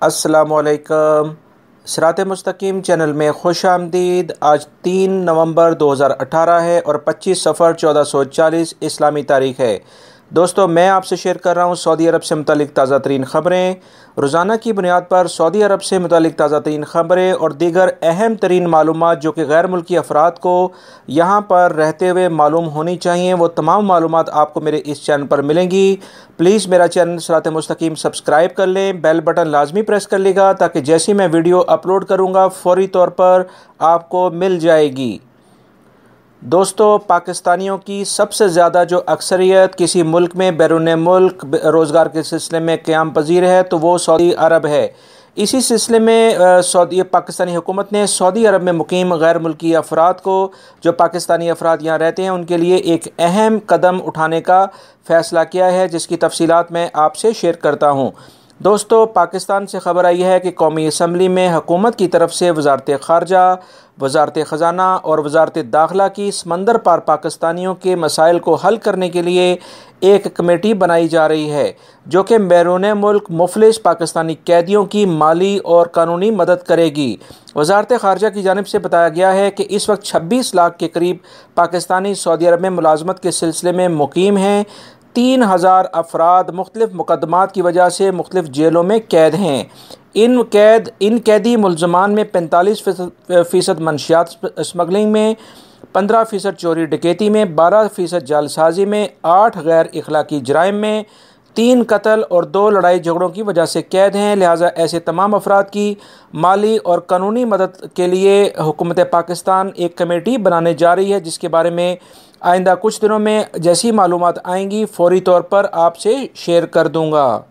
अस्सलामुअलैकुम। सिरात मुस्तकीम चैनल में खुश आमदीद। आज 3 नवंबर 2018 है और 25 सफ़र 1440 इस्लामी तारीख है। दोस्तों, मैं आपसे शेयर कर रहा हूँ सऊदी अरब से मुतालिक ताज़ा तरीन ख़बरें। रोज़ाना की बुनियाद पर सऊदी अरब से मुतालिक ताज़ा तरीन ख़बरें और दीगर अहम तरीन मालूमात जो कि गैर मुल्की अफराद को यहाँ पर रहते हुए मालूम होनी चाहिए, वो तमाम मालूमात आपको मेरे इस चैनल पर मिलेंगी। प्लीज़ मेरा चैनल सिरात मुस्तकीम सब्सक्राइब कर लें, बेल बटन लाजमी प्रेस कर लेगा ताकि जैसी मैं वीडियो अपलोड करूँगा फ़ौरी तौर पर आपको मिल जाएगी। दोस्तों, पाकिस्तानियों की सबसे ज़्यादा जो अक्सरियत किसी मुल्क में बैरून मुल्क रोज़गार के सिलसिले में क़याम पज़ीर है तो वो सऊदी अरब है। इसी सिलसिले में पाकिस्तानी हुकूमत ने सऊदी अरब में मुकीम गैर मुल्की अफराद को, जो पाकिस्तानी अफराद यहाँ रहते हैं, उनके लिए एक अहम कदम उठाने का फ़ैसला किया है, जिसकी तफसीलात मैं आपसे शेयर करता हूँ। दोस्तों, पाकिस्तान से ख़बर आई है कि कौमी असम्बली में हुकूमत की तरफ से वज़ारत ख़ारजा, वज़ारत ख़ज़ाना और वज़ारत दाखिला की समंदर पार पाकिस्तानियों के मसाइल को हल करने के लिए एक कमेटी बनाई जा रही है, जो कि बैरून मुल्क मुफलिस पाकिस्तानी कैदियों की माली और कानूनी मदद करेगी। वज़ारत ख़ारजा की जानिब से बताया गया है कि इस वक्त 26 लाख के करीब पाकिस्तानी सऊदी अरब में मुलाजमत के सिलसिले में मुकीम हैं। 3000 अफराद मुख्तलिफ मुकदमात की वजह से मुख्तलिफ जेलों में कैद हैं। इन कैदी मुल्ज़मान में 45% मनशियात स्मगलिंग में, 15% चोरी डकैती में, 12% जालसाजी में, 8 गैर इखलाकी जराइम में, 3 कत्ल और 2 लड़ाई झगड़ों की वजह से कैद हैं। लिहाजा ऐसे तमाम अफराद की माली और कानूनी मदद के लिए हुकूमत पाकिस्तान एक कमेटी बनाने जा रही है, जिसके बारे में आइंदा कुछ दिनों में जैसी मालूमात आएंगी फ़ौरी तौर पर आपसे शेयर कर दूंगा।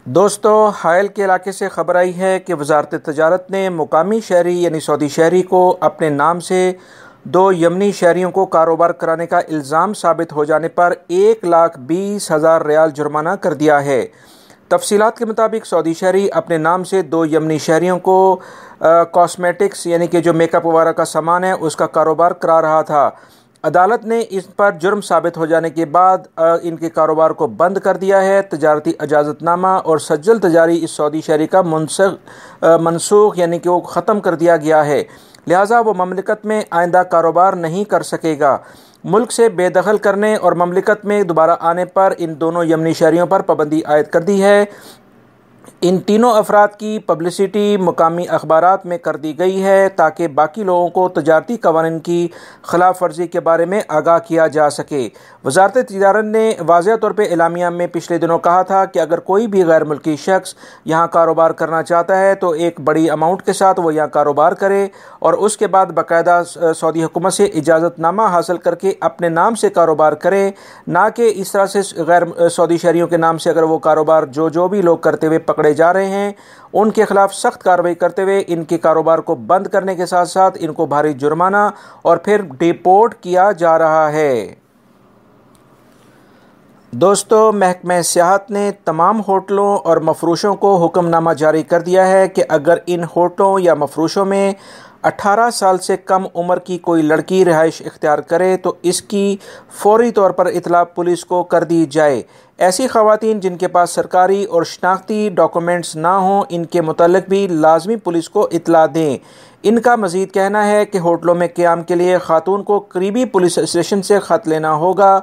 दोस्तों, हायल के इलाके से ख़बर आई है कि वज़ारत तजारत ने मुकामी शहरी यानी सऊदी शहरी को अपने नाम से 2 यमनी शहरियों को कारोबार कराने का इल्ज़ाम साबित हो जाने पर 1,20,000 रियाल जुर्माना कर दिया है। तफसीलात के मुताबिक सऊदी शहरी अपने नाम से 2 यमनी शहरियों को कॉस्मेटिक्स यानी कि जो मेकअप वगैरह का सामान है उसका कारोबार करा रहा था। अदालत ने इस पर जुर्म साबित हो जाने के बाद इनके कारोबार को बंद कर दिया है। तजारती इजाज़तनामा और सज्जल तजारी इस सऊदी शहरी का मनसूख यानी कि वो ख़त्म कर दिया गया है। लिहाजा वो ममलिकत में आइंदा कारोबार नहीं कर सकेगा। मुल्क से बेदखल करने और ममलिकत में दोबारा आने पर इन दोनों यमनी शहरियों पर पाबंदी आयद कर दी है। इन तीनों अफराद की पब्लिसिटी मुकामी अखबारात में कर दी गई है ताकि बाकी लोगों को तजारती कवानीन की खिलाफ वर्जी के बारे में आगाह किया जा सके। वज़ारत तिजारत ने वाज़ेह तौर पर एलामिया में पिछले दिनों कहा था कि अगर कोई भी गैर मुल्की शख्स यहाँ कारोबार करना चाहता है तो एक बड़ी अमाउंट के साथ वो यहाँ कारोबार करे और उसके बाद बाकायदा सऊदी हुकूमत से इजाज़तनामा हासिल करके अपने नाम से कारोबार करे, ना कि इस तरह से गैर सऊदी शहरियों के नाम से अगर वो कारोबार जो भी लोग करते हुए पकड़े जा रहे हैं उनके खिलाफ सख्त कार्रवाई करते हुए इनके कारोबार को बंद करने के साथ साथ इनको भारी जुर्माना और फिर डिपोर्ट किया जा रहा है। दोस्तों, महकमा सियाहत ने तमाम होटलों और मफरूशों को हुक्मनामा जारी कर दिया है कि अगर इन होटलों या मफरूशों में 18 साल से कम उम्र की कोई लड़की रिहाइश इख्तियार करे तो इसकी फ़ौरी तौर पर इतला पुलिस को कर दी जाए। ऐसी ख़वातीन जिनके पास सरकारी और शनाख्ती डॉक्यूमेंट्स ना हों, इनके मुतालिक भी लाजमी पुलिस को इतला दें। इनका मज़ीद कहना है कि होटलों में क़याम के लिए खातून को करीबी पुलिस स्टेशन से ख़त लेना होगा।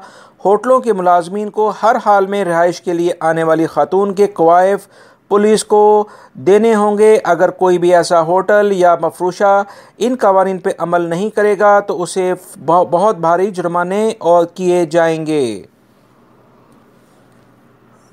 होटलों के मुलाजमीन को हर हाल में रिहाइश के लिए आने वाली खातून के कवायफ पुलिस को देने होंगे। अगर कोई भी ऐसा होटल या मफरूशा इन कवानीन पर अमल नहीं करेगा तो उसे बहुत भारी जुर्माने और किए जाएंगे।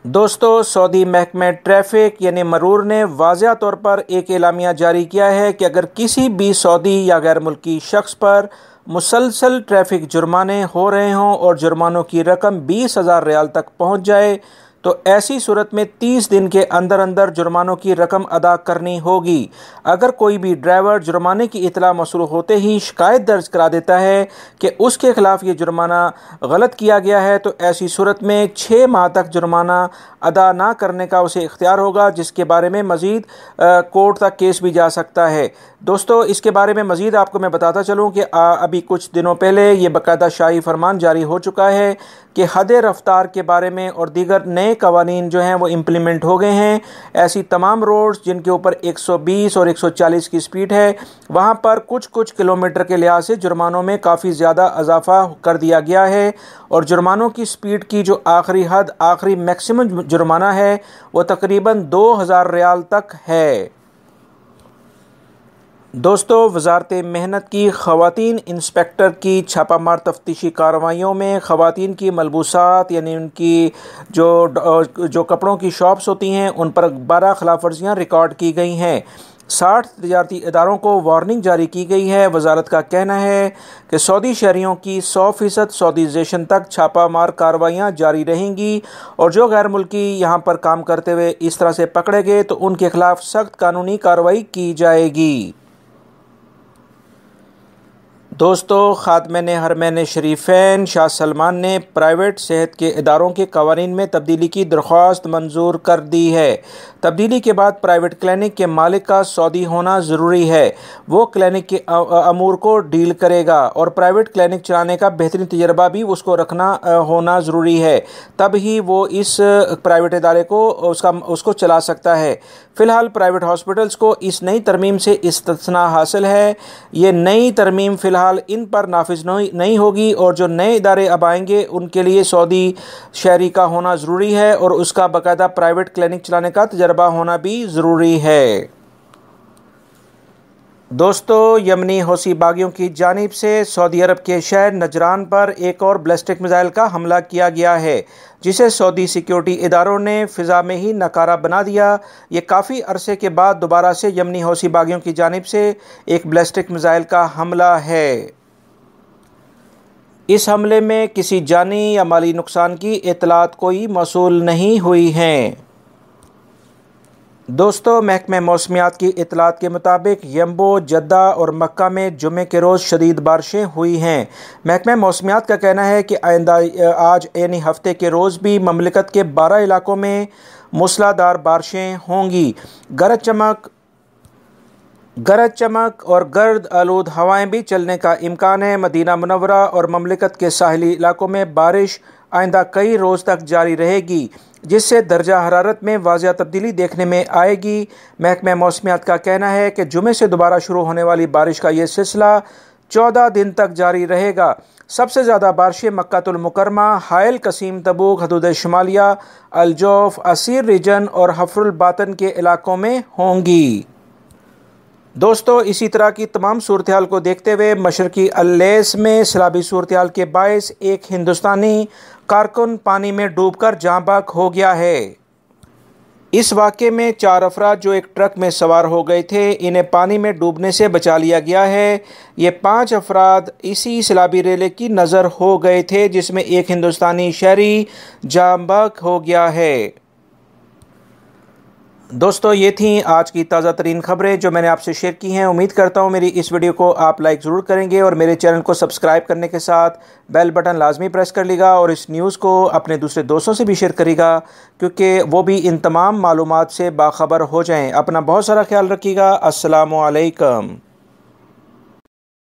दोस्तों, सऊदी महकमा ट्रैफिक यानी मरूर ने वाज़ेह तौर पर एक एलामिया जारी किया है कि अगर किसी भी सऊदी या गैर मुल्की शख्स पर मुसलसल ट्रैफिक जुर्माने हो रहे हों और जुर्मानों की रकम 20,000 रियाल तक पहुंच जाए तो ऐसी सूरत में 30 दिन के अंदर अंदर जुर्मानों की रकम अदा करनी होगी। अगर कोई भी ड्राइवर जुर्माने की इतला मौसूल होते ही शिकायत दर्ज करा देता है कि उसके खिलाफ ये जुर्माना गलत किया गया है तो ऐसी सूरत में 6 माह तक जुर्माना अदा ना करने का उसे इख्तियार होगा, जिसके बारे में मज़ीद कोर्ट तक केस भी जा सकता है। दोस्तों, इसके बारे में मज़ीद आपको मैं बताता चलूँ कि अभी कुछ दिनों पहले ये बाकायदा शाही फरमान जारी हो चुका है कि हद रफ्तार के बारे में और दीगर नए कवानीन जो हैं वो इम्प्लीमेंट हो गए हैं। ऐसी तमाम रोड्स जिनके ऊपर 120 और 140 की स्पीड है, वहाँ पर कुछ कुछ किलोमीटर के लिहाज से जुर्मानों में काफ़ी ज़्यादा इजाफा कर दिया गया है और जुर्मानों की स्पीड की जो आखिरी हद, आखिरी मैक्सिमम जुर्माना है वो तकरीबन 2000 रियाल तक है। दोस्तों, वज़ारत मेहनत की ख़वातीन इंस्पेक्टर की छापामार तफ्तीशी कार्रवाइयों में ख़वातीन की मलबूसात यानी उनकी जो कपड़ों की शॉप्स होती हैं उन पर 12 खिलाफवर्जियाँ रिकॉर्ड की गई हैं। 60 तजारती इदारों को वार्निंग जारी की गई है। वजारत का कहना है कि सऊदी शहरियों की 100% सऊदीजेशन तक छापामार कार्रवाइयाँ जारी रहेंगी और जो गैर मुल्की यहाँ पर काम करते हुए इस तरह से पकड़े गए तो उनके खिलाफ सख्त कानूनी कार्रवाई की जाएगी। दोस्तों, खातमे हरमैन शरीफैन शाह सलमान ने प्राइवेट सेहत के इदारों के कवानीन में तब्दीली की दरख्वास्त मंजूर कर दी है। तब्दीली के बाद प्राइवेट क्लिनिक के मालिक का सऊदी होना ज़रूरी है। वो क्लिनिक के अमूर को डील करेगा और प्राइवेट क्लिनिक चलाने का बेहतरीन तजर्बा भी उसको रखना होना ज़रूरी है, तब ही वो इस प्राइवेट इदारे को उसको चला सकता है। फ़िलहाल प्राइवेट हॉस्पिटल्स को इस नई तरमीम से इस्तिस्ना हासिल है। ये नई तरमीम फ़िलहाल इन पर नाफिज नहीं होगी और जो नए इदारे अब आएंगे उनके लिए सऊदी शहरी का होना ज़रूरी है और उसका बाकायदा प्राइवेट क्लिनिक चलाने का तजर्बा होना भी ज़रूरी है। दोस्तों, यमनी हौसी बागियों की जानिब से सऊदी अरब के शहर नजरान पर एक और बैलिस्टिक मिसाइल का हमला किया गया है, जिसे सऊदी सिक्योरिटी इदारों ने फ़िज़ा में ही नकारा बना दिया। ये काफ़ी अरसे के बाद दोबारा से यमनी हौसी बागियों की जानिब से एक बैलिस्टिक मिसाइल का हमला है। इस हमले में किसी जानी या माली नुकसान की इतलात कोई मौसूल नहीं हुई हैं। दोस्तों, महकमे मौसमियात की इतलात के मुताबिक यम्बो, जद्दा और मक्का में जुमे के रोज़ शदीद बारिशें हुई हैं। महकमे मौसमियात का कहना है कि आइंदा आज यानी हफ्ते के रोज़ भी ममलिकत के 12 इलाकों में मूसलाधार बारिशें होंगी। गरज चमक और गर्द आलूद हवाएं भी चलने का इम्कान है। मदीना मुनव्वरा और ममलिकत के साहिली इलाकों में बारिश आइंदा कई रोज़ तक जारी रहेगी, जिससे दर्जा हरारत में वाज़िया तब्दीली देखने में आएगी। महकमे मौसमियात का कहना है कि जुमे से दोबारा शुरू होने वाली बारिश का ये सिलसिला 14 दिन तक जारी रहेगा। सबसे ज़्यादा बारिशें मक्कातुल मुकरमा, हायल, कसीम, तबूक, हदूद शुमालिया, अलजौफ, असीर रीजन और हफ्रुल बातन के इलाकों में होंगी। दोस्तों, इसी तरह की तमाम सूरत हाल को देखते हुए मशरकी अल्लेस में सैलाबी सूरत हाल के बायस एक हिंदुस्तानी कारकुन पानी में डूबकर जाँ बहक हो गया है। इस वाक़े में 4 अफराद जो एक ट्रक में सवार हो गए थे, इन्हें पानी में डूबने से बचा लिया गया है। ये 5 अफराद इसी सैलाबी रेले की नज़र हो गए थे, जिसमें एक हिंदुस्तानी शहरी जाँ बहक हो गया है। दोस्तों, ये थी आज की ताज़ा तरीन ख़बरें जो मैंने आपसे शेयर की हैं। उम्मीद करता हूँ मेरी इस वीडियो को आप लाइक ज़रूर करेंगे और मेरे चैनल को सब्सक्राइब करने के साथ बेल बटन लाजमी प्रेस कर लीजिएगा और इस न्यूज़ को अपने दूसरे दोस्तों से भी शेयर करिएगा, क्योंकि वो भी इन तमाम मालूमात से बाखबर हो जाएँ। अपना बहुत सारा ख्याल रखिएगा। अस्सलामु अलैकुम।